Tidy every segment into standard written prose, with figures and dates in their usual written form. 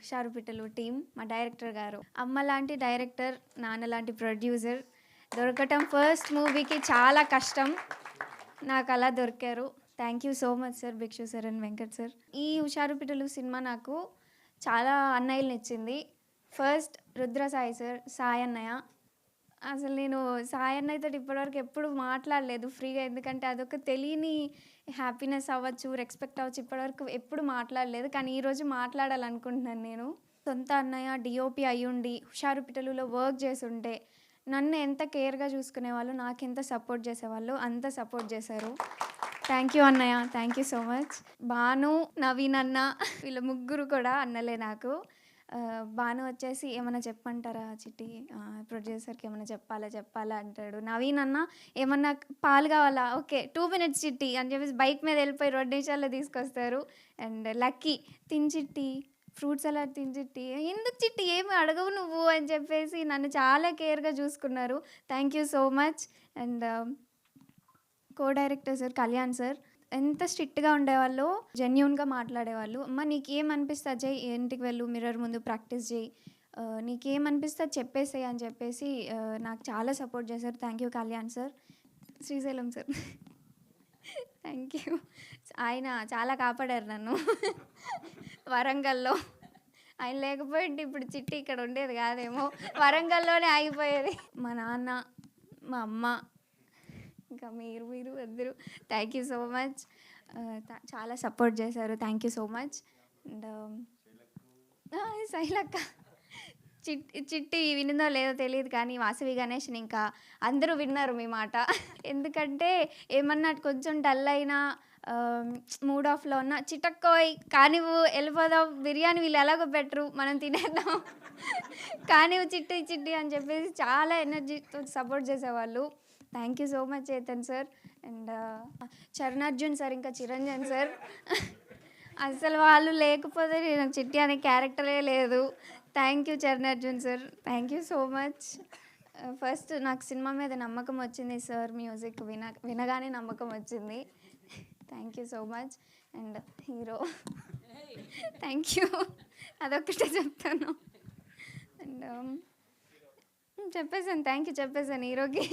షారుపిట్టలు team, మా director గారు. అమ్మ లాంటి డైరెక్టర్, నాన్న లాంటి ప్రొడ్యూసర్ దొరకటం ఫస్ట్ మూవీకి చాలా కష్టం. నాకు అలా దొరికారు. Thank you so much sir, Bhikshu sir and Venkat sir. ఈ హుషారుపిట్టలు సినిమా నాకు చాలా అన్నయ్యలను ఇచ్చింది. ఫస్ట్ రుద్ర సాయి సార్, సాయి అన్నయ్య. అసలు నేను సాయి అన్నయ్యతో ఇప్పటివరకు ఎప్పుడు మాట్లాడలేదు ఫ్రీగా, ఎందుకంటే అదొక తెలియని హ్యాపీనెస్ అవ్వచ్చు, రెస్పెక్ట్ అవ్వచ్చు. ఇప్పటివరకు ఎప్పుడు మాట్లాడలేదు, కానీ ఈరోజు మాట్లాడాలనుకుంటున్నాను. నేను సొంత అన్నయ్య డిఓపి అయ్యుండి హుషారుపిట్టలులో వర్క్ చేసి ఉంటే నన్ను ఎంత కేర్గా చూసుకునేవాళ్ళు, నాకు ఎంత సపోర్ట్ చేసేవాళ్ళు, అంత సపోర్ట్ చేశారు. థ్యాంక్ యూ అన్నయ్య, thank you so much. Bhanu, Naveen అన్న, వీళ్ళ ముగ్గురు కూడా అన్నలే నాకు. భాను వచ్చేసి ఏమైనా చెప్పమంటారా చిట్టి, ప్రొడ్యూసర్కి ఏమైనా చెప్పాలా అంటాడు. నవీన్ అన్న ఏమన్నా పాలు కావాలా, ఓకే 2 minutes చిట్టి అని చెప్పేసి బైక్ మీద వెళ్ళిపోయి 2 నిమిషాల్లో తీసుకొస్తారు. అండ్ లక్కీ, తిని చిట్టి, ఫ్రూట్ సలాడ్ తిని చిట్టి, ఎందుకు చిట్టి ఏమి అడగవు నువ్వు అని చెప్పేసి నన్ను చాలా కేర్గా చూసుకున్నారు. Thank you so much. And co director sir Kalyan sir ఎంత స్ట్రిక్ట్గా ఉండేవాళ్ళు, జెన్యూన్గా మాట్లాడేవాళ్ళు. అమ్మ నీకేమనిపిస్తే అజయ్ ఇంటికి వెళ్ళు, మిర్రర్ ముందు ప్రాక్టీస్ చేయి, నీకేమనిపిస్తే చెప్పేసేయి అని చెప్పేసి నాకు చాలా సపోర్ట్ చేశారు. Thank you Kalyan sir. Srisailam sir thank you, ఆయన చాలా కాపాడారు నన్ను వరంగల్లో. ఆయన లేకపోయింటే ఇప్పుడు చిట్టి ఇక్కడ ఉండేది కాదేమో, వరంగల్లోనే ఆగిపోయేది. మా నాన్న, మా అమ్మ, ఇంకా మీరు అందరూ థ్యాంక్ యూ సో మచ్. చాలా సపోర్ట్ చేశారు. Thank you so much. And శైలక్క, చిట్టి వినిందో లేదో తెలియదు, కానీ వాసవి గణేష్ని ఇంకా అందరూ విన్నారు మీ మాట. ఎందుకంటే ఏమన్నా కొంచెం డల్ అయినా, మూడ్ ఆఫ్లో ఉన్న, చిట్టక్కోయ్ కానివ్వు వెళ్ళిపోదాం, బిర్యానీ వీళ్ళు ఎలాగో బెటరు మనం తినేద్దాం, కానివ్వు చిట్టి అని చెప్పేసి చాలా ఎనర్జీతో సపోర్ట్ చేసేవాళ్ళు. Thank you so much Chetan sir. And Charanarjun sir, ఇంకా చిరంజన్ సార్, అసలు వాళ్ళు లేకపోతే నాకు చిట్టి అనే క్యారెక్టరే లేదు. Thank you Charanarjun sir, thank you so much. First నాకు సినిమా మీద నమ్మకం వచ్చింది సార్, మ్యూజిక్ వినగానే నమ్మకం వచ్చింది. Thank you so much. And hero thank you, అదొక్కటే చెప్తాను. అండ్ చెప్పేసాను, థ్యాంక్ యూ చెప్పేసాను హీరోకి.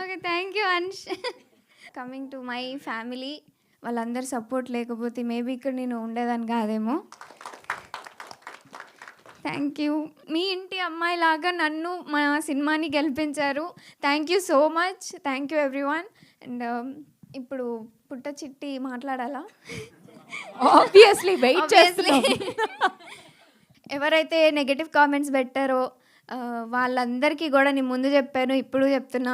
Okay thank you Ansh. Coming to my family, వాళ్ళందరూ సపోర్ట్ లేకపోతే మేబీ ఇక్కడ నేను ఉండేదాన్ని కాదేమో. థ్యాంక్ యూ, మీ ఇంటి అమ్మాయిలాగా నన్ను మా సినిమాని గెలిపించారు. Thank you so much. Thank you everyone. And ఇప్పుడు పుట్ట చిట్టి మాట్లాడాలా? ఆబ్వియస్లీ వెయిట్ చేస్తున్నాం. ఎవరైతే నెగటివ్ కామెంట్స్ పెట్టారో వాళ్ళందరికీ కూడా నేను ముందు చెప్పాను, ఇప్పుడు చెప్తున్నా,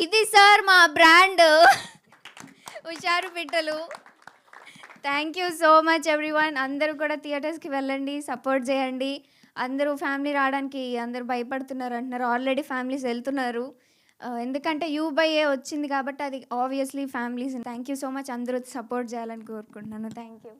ఇది సార్ మా brand Husharupittalu. Thank you so much everyone. అందరూ కూడా థియేటర్స్కి వెళ్ళండి, సపోర్ట్ చేయండి. అందరూ ఫ్యామిలీ రావడానికి అందరూ భయపడుతున్నారు అంటున్నారు, ఆల్రెడీ ఫ్యామిలీస్ వెళ్తున్నారు. ఎందుకంటే U/A వచ్చింది కాబట్టి అది obviously families. Thank you so much, అందరూ సపోర్ట్ చేయాలని కోరుకుంటున్నాను. Thank you.